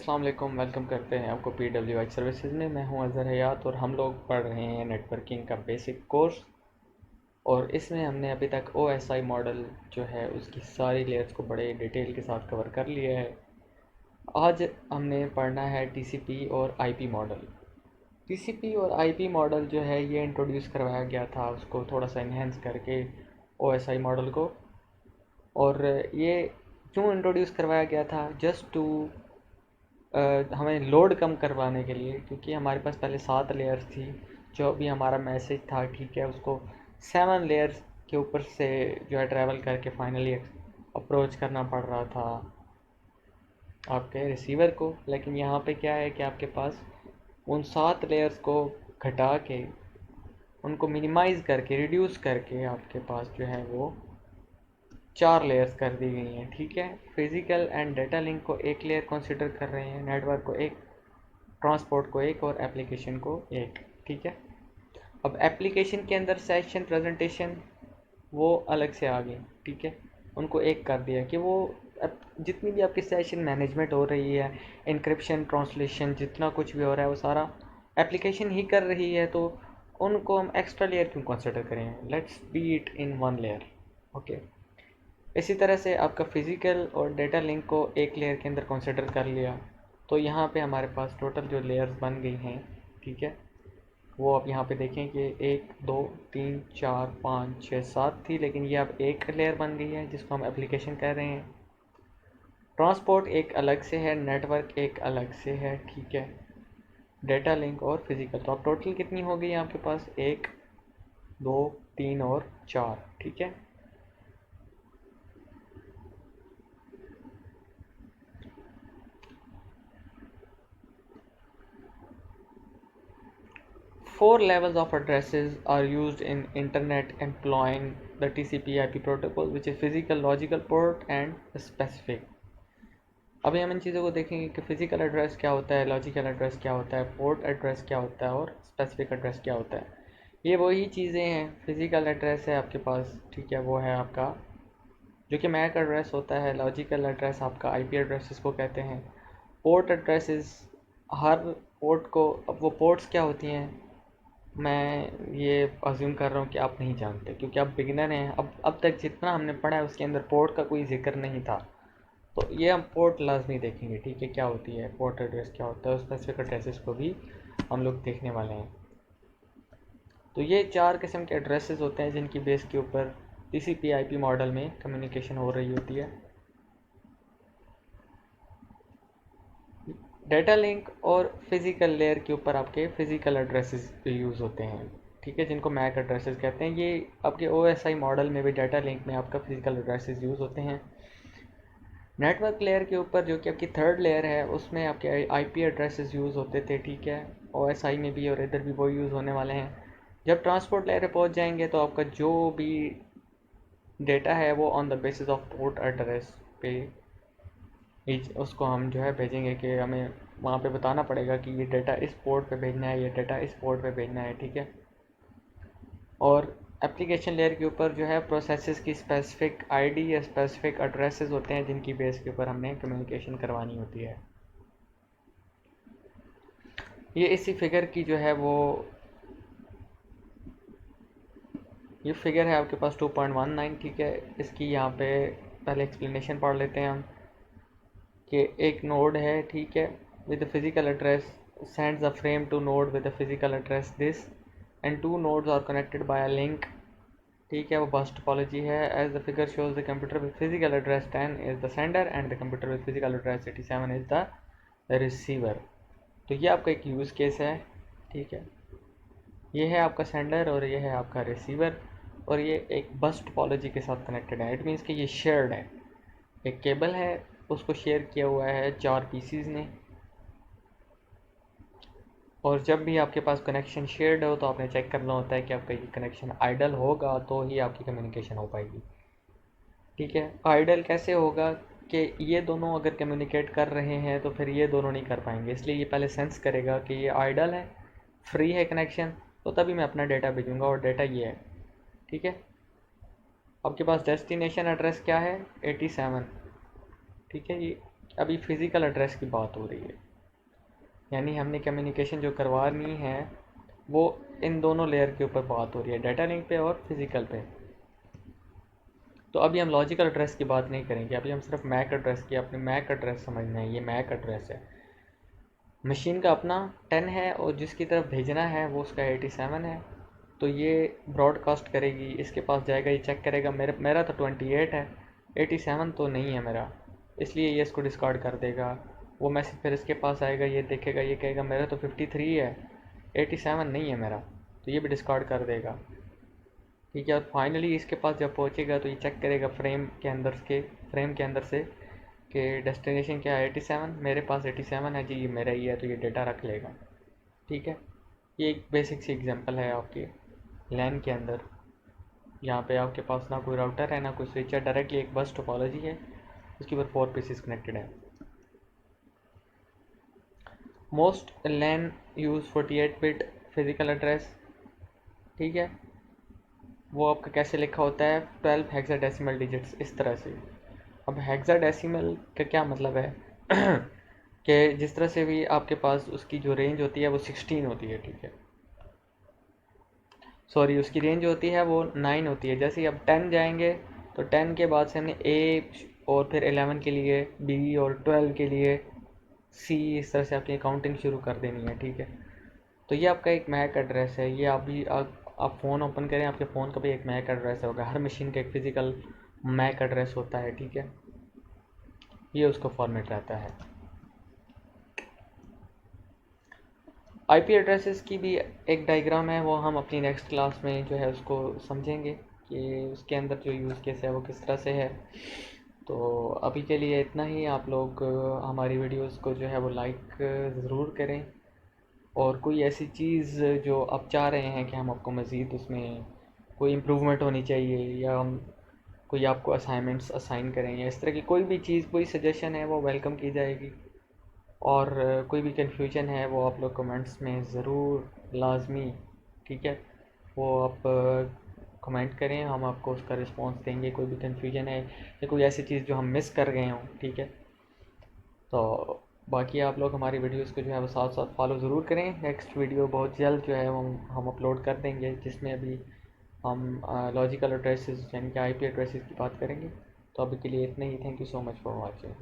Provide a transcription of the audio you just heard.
अस्सलाम वालेकुम। वेलकम करते हैं आपको PWI सर्विसेज में। मैं हूं अज़हर हयात और हम लोग पढ़ रहे हैं नेटवर्किंग का बेसिक कोर्स। और इसमें हमने अभी तक OSI मॉडल जो है उसकी सारी लेयर्स को बड़े डिटेल के साथ कवर कर लिया है। आज हमने पढ़ना है TCP और IP मॉडल। TCP और IP मॉडल जो है ये इंट्रोड्यूस करवाया गया था, उसको थोड़ा सा इन्हेंस करके OSI मॉडल को। और ये क्यों इंट्रोड्यूस करवाया गया था? जस्ट टू हमें लोड कम करवाने के लिए, क्योंकि हमारे पास पहले 7 लेयर्स थी। जो भी हमारा मैसेज था, ठीक है, उसको 7 लेयर्स के ऊपर से जो है ट्रैवल करके फाइनली अप्रोच करना पड़ रहा था आपके रिसीवर को। लेकिन यहाँ पे क्या है कि आपके पास उन 7 लेयर्स को घटा के, उनको मिनिमाइज़ करके, रिड्यूस करके आपके पास जो है वो 4 लेयर्स कर दी गई हैं। ठीक है, फिज़िकल एंड डेटा लिंक को एक लेयर कंसिडर कर रहे हैं, नेटवर्क को एक, ट्रांसपोर्ट को एक और एप्लीकेशन को एक। ठीक है, अब एप्लीकेशन के अंदर सेशन प्रेजेंटेशन वो अलग से आ गई। ठीक है, उनको एक कर दिया कि वो जितनी भी आपकी सेशन मैनेजमेंट हो रही है, इंक्रिप्शन, ट्रांसलेशन, जितना कुछ भी हो रहा है वो सारा एप्लीकेशन ही कर रही है। तो उनको हम एक्स्ट्रा लेयर क्यों कंसिडर करें? Let's be it in one layer. Okay, इसी तरह से आपका फ़िज़िकल और डेटा लिंक को एक लेयर के अंदर कंसिडर कर लिया। तो यहाँ पे हमारे पास टोटल जो लेयर्स बन गई हैं, ठीक है, वो आप यहाँ पे देखें कि 1 2 3 4 5 6 7 थी, लेकिन ये अब एक लेयर बन गई है जिसको हम एप्लीकेशन कह रहे हैं। ट्रांसपोर्ट एक अलग से है, नेटवर्क एक अलग से है, ठीक है, डेटा लिंक और फिज़िकल। तो अब टोटल कितनी हो गई आपके पास? 1 2 3 और 4। ठीक है, 4 levels of addresses are used in internet employing the TCP/IP protocol, which is physical, logical port and specific. अभी हम इन चीज़ों को देखेंगे कि फिज़िकल एड्रेस क्या होता है, लॉजिकल एड्रेस क्या होता है, पोर्ट एड्रेस क्या होता है और स्पेसिफिक एड्रेस क्या होता है। ये वही चीज़ें हैं। फिज़िकल एड्रेस है आपके पास, ठीक है, वो है आपका जो कि मैक एड्रेस होता है। लॉजिकल एड्रेस आपका IP एड्रेस इसको कहते हैं। पोर्ट एड्रेसेस, हर पोर्ट को, अब वो पोर्ट्स क्या होती हैं मैं ये अज्यूम कर रहा हूँ कि आप नहीं जानते, क्योंकि आप बिगिनर हैं। अब तक जितना हमने पढ़ा है उसके अंदर पोर्ट का कोई जिक्र नहीं था। तो ये हम पोर्ट लाजमी देखेंगे, ठीक है, क्या होती है पोर्ट एड्रेस, क्या होता है, स्पेसिफिक एड्रेसेस को भी हम लोग देखने वाले हैं। तो ये 4 किस्म के एड्रेसेस होते हैं जिनकी बेस के ऊपर TCP/IP मॉडल में कम्युनिकेशन हो रही होती है। डेटा लिंक और फिज़िकल लेयर के ऊपर आपके फ़िज़िकल एड्रेसेस यूज़ होते हैं, ठीक है, जिनको मैक एड्रेसेस कहते हैं। ये आपके OSI मॉडल में भी डेटा लिंक में आपका फ़िज़िकल एड्रेसेस यूज़ होते हैं। नेटवर्क लेयर के ऊपर जो कि आपकी थर्ड लेयर है, उसमें आपके IP एड्रेसेस यूज़ होते थे, ठीक है, OSI में भी और इधर भी वो यूज़ होने वाले हैं। जब ट्रांसपोर्ट लेयर पे पहुँच जाएंगे तो आपका जो भी डेटा है वो on the basis of port address पे उसको हम जो है भेजेंगे कि हमें वहाँ पे बताना पड़ेगा कि ये डेटा इस पोर्ट पे भेजना है, ये डेटा इस पोर्ट पे भेजना है, ठीक है। और एप्लीकेशन लेयर के ऊपर जो है प्रोसेसेस की स्पेसिफिक ID या स्पेसिफिक एड्रेसेस होते हैं जिनकी बेस के ऊपर हमने कम्युनिकेशन करवानी होती है। ये इसी फिगर की जो है वो ये फिगर है आपके पास 2.19, ठीक है। इसकी यहाँ पे पहले एक्सप्लेनेशन पढ़ लेते हैं हम कि एक नोड है, ठीक है, with the physical address sends a frame to node with the physical address this and two nodes are connected by a link, ठीक है, वो बस टोपोलॉजी है। as the figure shows the computer with physical address 10 is the sender and the computer with physical address 87 is the receiver। तो ये आपका एक use case है, ठीक है, ये है आपका सेंडर और ये है आपका रिसीवर, और ये एक बस टोपोलॉजी के साथ कनेक्टेड है। इट मीन्स कि ये शेयर्ड है, एक केबल है, उसको शेयर किया हुआ है 4 पीसीज ने। और जब भी आपके पास कनेक्शन शेयर्ड हो तो आपने चेक करना होता है कि आपका ये कनेक्शन आइडल होगा तो ही आपकी कम्युनिकेशन हो पाएगी, ठीक है। आइडल कैसे होगा कि ये दोनों अगर कम्युनिकेट कर रहे हैं तो फिर ये दोनों नहीं कर पाएंगे, इसलिए ये पहले सेंस करेगा कि ये आइडल है, फ्री है कनेक्शन, तो तभी मैं अपना डेटा भेजूँगा, और डेटा ये है, ठीक है। आपके पास डेस्टिनेशन एड्रेस क्या है? 87, ठीक है, अभी फ़िज़िकल एड्रेस की बात हो रही है, यानी हमने कम्युनिकेशन जो करवानी है वो इन दोनों लेयर के ऊपर बात हो रही है, डाटा लिंक पे और फिज़िकल पे। तो अभी हम लॉजिकल एड्रेस की बात नहीं करेंगे, अभी हम सिर्फ मैक एड्रेस की, अपने मैक एड्रेस समझना है। ये मैक एड्रेस है, मशीन का अपना 10 है और जिसकी तरफ भेजना है वो उसका 87 है। तो ये ब्रॉडकास्ट करेगी, इसके पास जाएगा, ये चेक करेगा मेरा तो 28 है, 87 तो नहीं है मेरा, इसलिए ये इसको डिस्कार्ड कर देगा। वो मैसेज फिर इसके पास आएगा, ये देखेगा, ये कहेगा मेरा तो 53 है, 87 नहीं है मेरा, तो ये भी डिस्कार्ड कर देगा। ठीक है, और फाइनली इसके पास जब पहुंचेगा तो ये चेक करेगा फ्रेम के अंदर से कि डेस्टिनेशन क्या है, 87, मेरे पास 87 है जी, ये मेरा ही है, तो ये डेटा रख लेगा। ठीक है, ये एक बेसिक सी एग्जांपल है आपके लैन के अंदर। यहाँ पे आपके पास ना कोई राउटर है ना कोई स्विच है, डायरेक्टली एक बस टोपोलॉजी है, उसके ऊपर 4 पीसेस कनेक्टेड है। मोस्ट लैन यूज़ 48 बिट फिजिकल एड्रेस। ठीक है, वो आपका कैसे लिखा होता है, 12 हेक्साडेसिमल डिजिट्स इस तरह से। अब हेक्साडेसिमल का क्या मतलब है कि जिस तरह से भी आपके पास उसकी जो रेंज होती है वो 16 होती है। ठीक है, सॉरी, उसकी रेंज होती है वो 9 होती है। जैसे ही अब 10 जाएंगे तो 10 के बाद से हमने ए और फिर 11 के लिए बी और 12 के लिए सी, इस तरह से आपकी काउंटिंग शुरू कर देनी है। ठीक है, तो ये आपका एक मैक एड्रेस है। ये आप फ़ोन ओपन करें, आपके फ़ोन का भी एक मैक एड्रेस होगा, हर मशीन का एक फ़िज़िकल मैक एड्रेस होता है। ठीक है, ये उसका फॉर्मेट रहता है। आईपी एड्रेसेस की भी एक डायग्राम है, वो हम अपनी नेक्स्ट क्लास में जो है उसको समझेंगे कि उसके अंदर जो यूज़ केस है वो किस तरह से है। तो अभी के लिए इतना ही। आप लोग हमारी वीडियोस को जो है वो लाइक ज़रूर करें, और कोई ऐसी चीज़ जो आप चाह रहे हैं कि हम आपको मज़ीद उसमें कोई इम्प्रूवमेंट होनी चाहिए, या हम कोई आपको असाइनमेंट्स असाइन करें, या इस तरह की कोई भी चीज़, कोई सजेशन है वो वेलकम की जाएगी। और कोई भी कन्फ्यूजन है वो आप लोग कमेंट्स में ज़रूर लाजमी, ठीक है, वो आप कमेंट करें, हम आपको उसका रिस्पांस देंगे। कोई भी कन्फ्यूजन है या कोई ऐसी चीज़ जो हम मिस कर गए हों, ठीक है। तो बाकी आप लोग हमारी वीडियोस को जो है वो साथ साथ फॉलो ज़रूर करें। नेक्स्ट वीडियो बहुत जल्द जो है हम अपलोड कर देंगे, जिसमें अभी हम लॉजिकल एड्रेसेस यानी कि आईपी एड्रेसेस की बात करेंगे। तो अभी के लिए इतना ही। Thank you so much for watching.